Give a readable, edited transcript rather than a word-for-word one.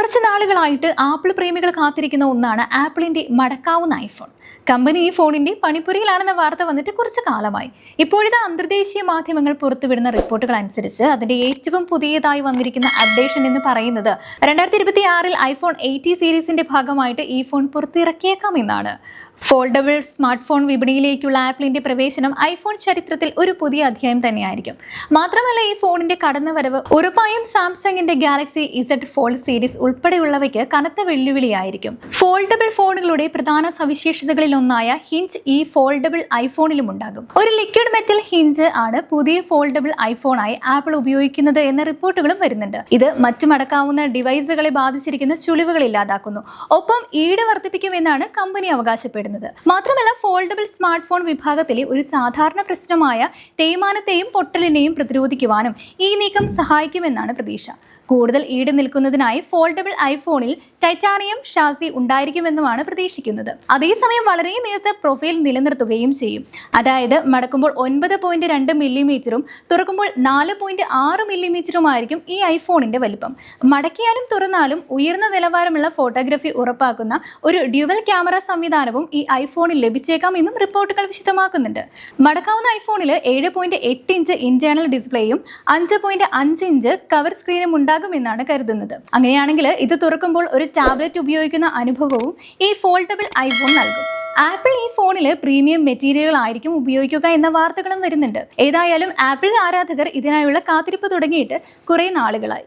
കുറച്ച് നാളുകളായിട്ട് ആപ്പിൾ പ്രേമികൾ കാത്തിരിക്കുന്ന ഒന്നാണ് ആപ്പിളിന്റെ മടക്കാവുന്ന ഐഫോൺ. കമ്പനി ഈ ഫോണിന്റെ പണിപ്പുരയിലാണെന്ന വാർത്ത വന്നിട്ട് കുറച്ച് കാലമായി. ഇപ്പോഴത്തെ അന്തർദേശീയ മാധ്യമങ്ങൾ പുറത്തുവിടുന്ന റിപ്പോർട്ടുകൾ അനുസരിച്ച് അതിന്റെ ഏറ്റവും പുതിയതായി വന്നിരിക്കുന്ന അപ്ഡേഷൻ എന്ന് പറയുന്നത് 2026 ഐഫോൺ 80 സീരീസിന്റെ ഭാഗമായിട്ട് ഈ ഫോൺ പുറത്തിറക്കിയേക്കാമെന്നാണ്. ഫോൾഡബിൾ സ്മാർട്ട് ഫോൺ വിപണിയിലേക്കുള്ള ആപ്പിളിന്റെ പ്രവേശനം ഐഫോൺ ചരിത്രത്തിൽ ഒരു പുതിയ അധ്യായം തന്നെയായിരിക്കും. മാത്രമല്ല, ഈ ഫോണിന്റെ കടന്നുവരവ് ഉറപ്പായും സാംസങ്ങിന്റെ ഗാലക്സി ഇസഡ് ഫോൾഡ് സീരീസ് ഉൾപ്പെടെയുള്ളവയ്ക്ക് കനത്ത വെല്ലുവിളിയായിരിക്കും. ഫോൾഡബിൾ ഫോണുകളുടെ പ്രധാന സവിശേഷതകളിൽ ഒന്നായ ഹിഞ്ച് ഈ ഫോൾഡബിൾ ഐഫോണിലും ഉണ്ടാകും. ഒരു ലിക്വിഡ് മെറ്റൽ ഹിഞ്ച് ആണ് പുതിയ ഫോൾഡബിൾ ഐഫോണായി ആപ്പിൾ ഉപയോഗിക്കുന്നത് എന്ന റിപ്പോർട്ടുകളും വരുന്നുണ്ട്. ഇത് മറ്റു മടക്കാവുന്ന ഡിവൈസുകളെ ബാധിച്ചിരിക്കുന്ന ചുളിവുകൾ ഇല്ലാതാക്കുന്നു, ഒപ്പം ഈട് വർദ്ധിപ്പിക്കുമെന്നാണ് കമ്പനി അവകാശപ്പെടുന്നത്. മാത്രമല്ല, ഫോൾഡബിൾ സ്മാർട്ട് ഫോൺ വിഭാഗത്തിലെ ഒരു സാധാരണ പ്രശ്നമായ തേയ്മാനത്തെയും പൊട്ടലിനെയും പ്രതിരോധിക്കുവാനും ഈ നീക്കം സഹായിക്കുമെന്നാണ് പ്രതീക്ഷ. കൂടുതൽ ഈട് നിൽക്കുന്നതിനായി ഫോൾഡബിൾ ഐഫോണിൽ ടൈറ്റാനിയം ഷാസി ഉണ്ടായിരിക്കുമെന്നുമാണ് പ്രതീക്ഷിക്കുന്നത്. അതേസമയം വളരെ നേർത്ത പ്രൊഫൈൽ നിലനിർത്തുകയും ചെയ്യും. അതായത് മടക്കുമ്പോൾ 9.2 മില്ലിമീറ്ററും തുറക്കുമ്പോൾ 4.6 മില്ലിമീറ്ററുമായിരിക്കും ഈ ഐഫോണിന്റെ വലിപ്പം. മടക്കിയാലും തുറന്നാലും ഉയർന്ന നിലവാരമുള്ള ഫോട്ടോഗ്രാഫി ഉറപ്പാക്കുന്ന ഒരു ഡ്യുവൽ ക്യാമറ സംവിധാനവും ഈ ഐഫോണിൽ ലഭിച്ചേക്കാം എന്നും റിപ്പോർട്ടുകൾ വിശദമാക്കുന്നുണ്ട്. മടക്കാവുന്ന ഐഫോണിൽ 7.8 ഇഞ്ച് ഇന്റേണൽ ഡിസ്പ്ലേയും 5.5 ഇഞ്ച് കവർ സ്ക്രീനും ഉണ്ടാകുമെന്നാണ് കരുതുന്നത്. അങ്ങനെയാണെങ്കിൽ ഇത് തുറക്കുമ്പോൾ ഒരു ടാബ്ലറ്റ് ഉപയോഗിക്കുന്ന അനുഭവവും ഈ ഫോൾഡബിൾ ഐഫോൺ നൽകും. ആപ്പിൾ ഈ ഫോണിൽ പ്രീമിയം മെറ്റീരിയലുകൾ ആയിരിക്കും ഉപയോഗിക്കുക എന്ന വാർത്തകളും വരുന്നുണ്ട്. ഏതായാലും ആപ്പിൾ ആരാധകർ ഇതിനായുള്ള കാത്തിരിപ്പ് തുടങ്ങിയിട്ട് കുറെ നാളുകളായി.